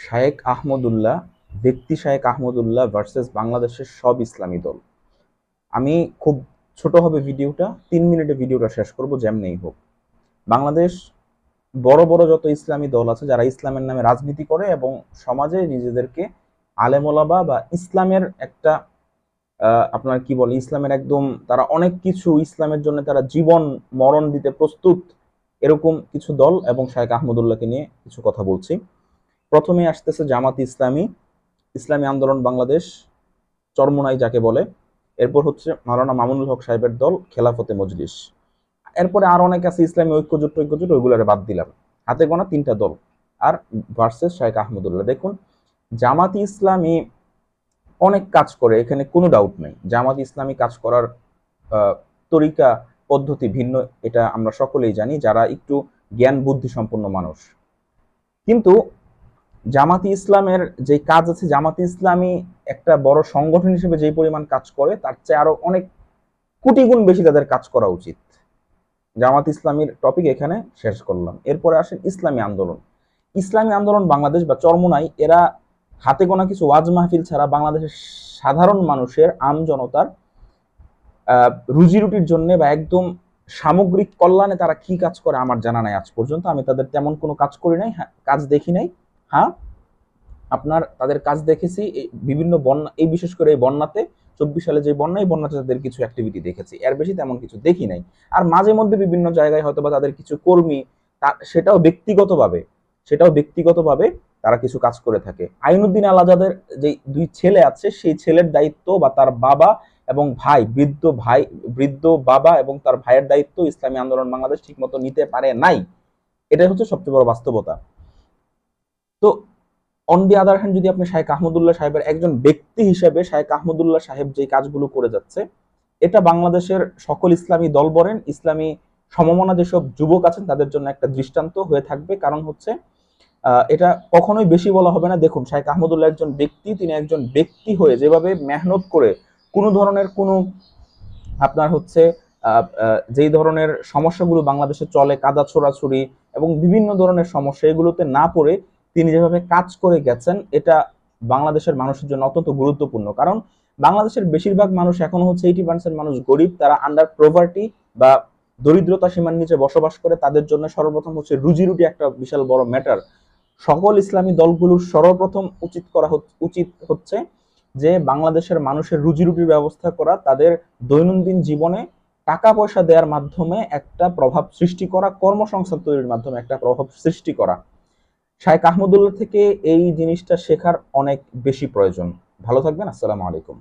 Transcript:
শায়েখ আহমদুল্লাহ, ব্যক্তি শায়েখ আহমদুল্লাহ ভার্সেস বাংলাদেশের সব ইসলামী দল। আমি খুব ছোট হবে ভিডিওটা, 3 মিনিটে ভিডিওটা শেষ করব যেমনেই হোক। বাংলাদেশ বড় বড় যত ইসলামী দল আছে যারা ইসলামের নামে রাজনীতি করে এবং সমাজে নিজেদেরকে আলেমোলামা বা ইসলামের একটা আপনার কি বলে, ইসলামের একদম তারা অনেক কিছু ইসলামের জন্য তারা জীবন মরণ দিতে প্রস্তুত, এরকম কিছু দল এবং শায়েখ আহমদুল্লাহকে নিয়ে কিছু কথা বলছি। প্রথমে আসতেছে জামাত ইসলামী, ইসলামী আন্দোলন বাংলাদেশ, চরমোনাই যাকে বলে। এরপর হচ্ছে মাওলানা মামুনুল হক সাহেবের দল খেলাফতে মজলিস। এরপরে আর অনেক আছে, ইসলামী ঐক্যজোট ঐক্যজোট, ওইগুলোরে বাদ দিলাম। হাতে গোনা 3টা দল আর ভার্সেস শায়েখ আহমদুল্লাহ। দেখুন, জামাতি ইসলামী অনেক কাজ করে, এখানে কোনো ডাউট নেই। জামাত ইসলামী কাজ করার তরিকা পদ্ধতি ভিন্ন, এটা আমরা সকলেই জানি যারা একটু জ্ঞান বুদ্ধি সম্পন্ন মানুষ। কিন্তু জামাতি ইসলামের যে কাজ আছে, জামাতি ইসলামী একটা বড় সংগঠন হিসেবে যে পরিমাণ কাজ করে তার চেয়ে আরো অনেক কোটি গুণ বেশি তাদের কাজ করা উচিত। জামাত ইসলামীর টপিক এখানে শেষ করলাম। এরপরে আসেন ইসলামী আন্দোলন। ইসলামী আন্দোলন বাংলাদেশ বা চরমোনাই, এরা হাতে গোনা কিছু ওয়াজ মাহফিল ছাড়া বাংলাদেশের সাধারণ মানুষের, আম জনতার রুজি রুটির জন্য বা একদম সামগ্রিক কল্যাণে তারা কি কাজ করে আমার জানা নাই আজ পর্যন্ত। আমি তাদের তেমন কোনো কাজ করি নাই, কাজ দেখি নাই। হ্যাঁ, আপনার তাদের কাজ দেখেছি বিভিন্ন বন্যা, এই বিশেষ করে এই বন্যাতে, 24 সালে যে বন্যা, এই বন্যাতে তাদের কিছু অ্যাক্টিভিটি দেখেছি, এর বেশি তেমন কিছু দেখি নাই। আর মাঝে মধ্যে বিভিন্ন জায়গায় হয়তো বা তাদের কিছু কর্মী, সেটাও ব্যক্তিগতভাবে তারা কিছু কাজ করে থাকে। আইনুদ্দিন আল আজাদের যে 2 ছেলে আছে, সেই ছেলের দায়িত্ব বা তার বাবা এবং ভাই, বৃদ্ধ বাবা এবং তার ভাইয়ের দায়িত্ব ইসলামী আন্দোলন বাংলাদেশ ঠিক মতো নিতে পারে নাই। এটাই হচ্ছে সবচেয়ে বড় বাস্তবতা। তো অন দি আদার হ্যান্ড, যদি আপনি শায়েখ আহমদুল্লাহ সাহেবের একজন ব্যক্তি হিসেবে শায়েখ আহমদুল্লাহ সাহেব যে কাজগুলো করে যাচ্ছে, এটা বাংলাদেশের সকল ইসলামী দল বলেন, ইসলামী সমমনা যেসব যুবক আছেন তাদের জন্য একটা দৃষ্টান্ত হয়ে থাকবে। কারণ হচ্ছে এটা কখনোই বেশি বলা হবে না। দেখুন, শায়েখ আহমদুল্লাহ একজন ব্যক্তি, তিনি একজন ব্যক্তি হয়ে যেভাবে মেহনত করে কোনো ধরনের কোনো আপনার হচ্ছে যেই ধরনের সমস্যাগুলো বাংলাদেশে চলে, কাদা ছোড়াছুড়ি এবং বিভিন্ন ধরনের সমস্যা, এগুলোতে না পড়ে তিনি যেভাবে কাজ করে গেছেন, এটা বাংলাদেশের মানুষের জন্য অত্যন্ত গুরুত্বপূর্ণ। কারণ বাংলাদেশের বেশিরভাগ মানুষ এখনো হচ্ছে 80% মানুষ গরিব, তারা আন্ডার প্রভার্টি বা দরিদ্রতা সীমার নিচে বসবাস করে। তাদের জন্য সর্বপ্রথম হচ্ছে রুজি রুটি একটা বিশাল বড় ম্যাটার। সকল ইসলামী দলগুলোর সর্বপ্রথম উচিত হচ্ছে যে বাংলাদেশের মানুষের রুজি রুটির ব্যবস্থা করা, তাদের দৈনন্দিন জীবনে টাকা পয়সা দেওয়ার মাধ্যমে একটা প্রভাব সৃষ্টি করা, কর্মসংস্থান তৈরির মাধ্যমে একটা প্রভাব সৃষ্টি করা। শায়েখ আহমদুল্লাহ থেকে এই জিনিসটা শেখার অনেক বেশি প্রয়োজন। ভালো থাকবেন। আসসালামু আলাইকুম।